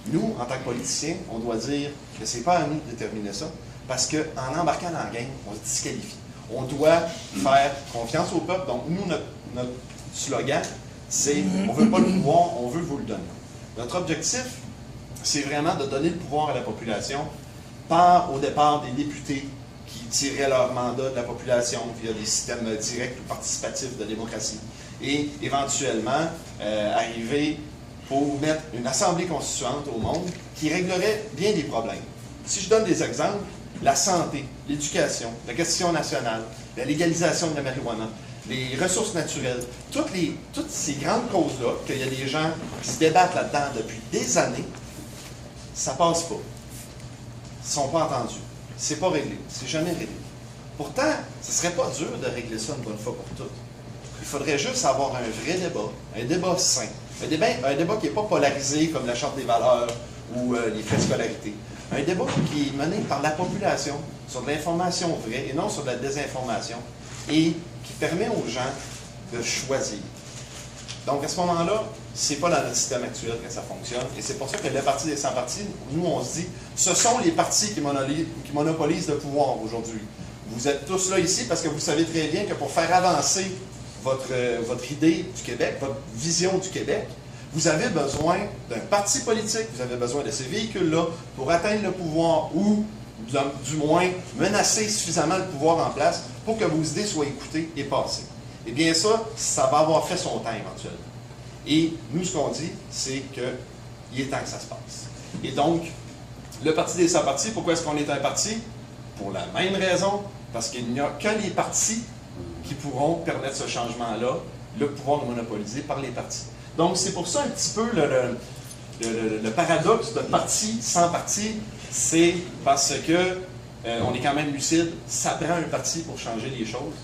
Nous, en tant que politiciens, on doit dire que c'est pas à nous de déterminer ça, parce qu'en embarquant dans la game, on se disqualifie. On doit faire confiance au peuple. Donc, nous, notre slogan, c'est « On ne veut pas le pouvoir, on veut vous le donner ». Notre objectif, c'est vraiment de donner le pouvoir à la population par, au départ, des députés qui tiraient leur mandat de la population via des systèmes directs ou participatifs de démocratie. Et éventuellement, arriver pour mettre une assemblée constituante au monde qui réglerait bien des problèmes. Si je donne des exemples, la santé, l'éducation, la question nationale, la légalisation de la marijuana, les ressources naturelles, toutes ces grandes causes-là, qu'il y a des gens qui se débattent là-dedans depuis des années, ça passe pas. Ils ne sont pas entendus. C'est pas réglé. C'est jamais réglé. Pourtant, ce serait pas dur de régler ça une bonne fois pour toutes. Il faudrait juste avoir un vrai débat, un débat sain, un débat qui n'est pas polarisé comme la Charte des valeurs ou les frais de scolarité. Un débat qui est mené par la population sur de l'information vraie et non sur de la désinformation et qui permet aux gens de choisir. Donc, à ce moment-là, c'est pas dans notre système actuel que ça fonctionne. Et c'est pour ça que le Parti des 100 partis, nous, on se dit, ce sont les partis qui monopolisent le pouvoir aujourd'hui. Vous êtes tous là ici parce que vous savez très bien que pour faire avancer votre idée du Québec, votre vision du Québec, vous avez besoin d'un parti politique, vous avez besoin de ces véhicules-là pour atteindre le pouvoir ou, du moins, menacer suffisamment le pouvoir en place pour que vos idées soient écoutées et passées. Eh bien ça va avoir fait son temps éventuellement. Et nous, ce qu'on dit, c'est qu'il est temps que ça se passe. Et donc, le Parti des 100 partis, pourquoi est-ce qu'on est un parti? Pour la même raison, parce qu'il n'y a que les partis qui pourront permettre ce changement-là, le pouvoir monopolisé par les partis. Donc, c'est pour ça un petit peu le paradoxe de parti sans parti, c'est parce que on est quand même lucide, ça prend un parti pour changer les choses.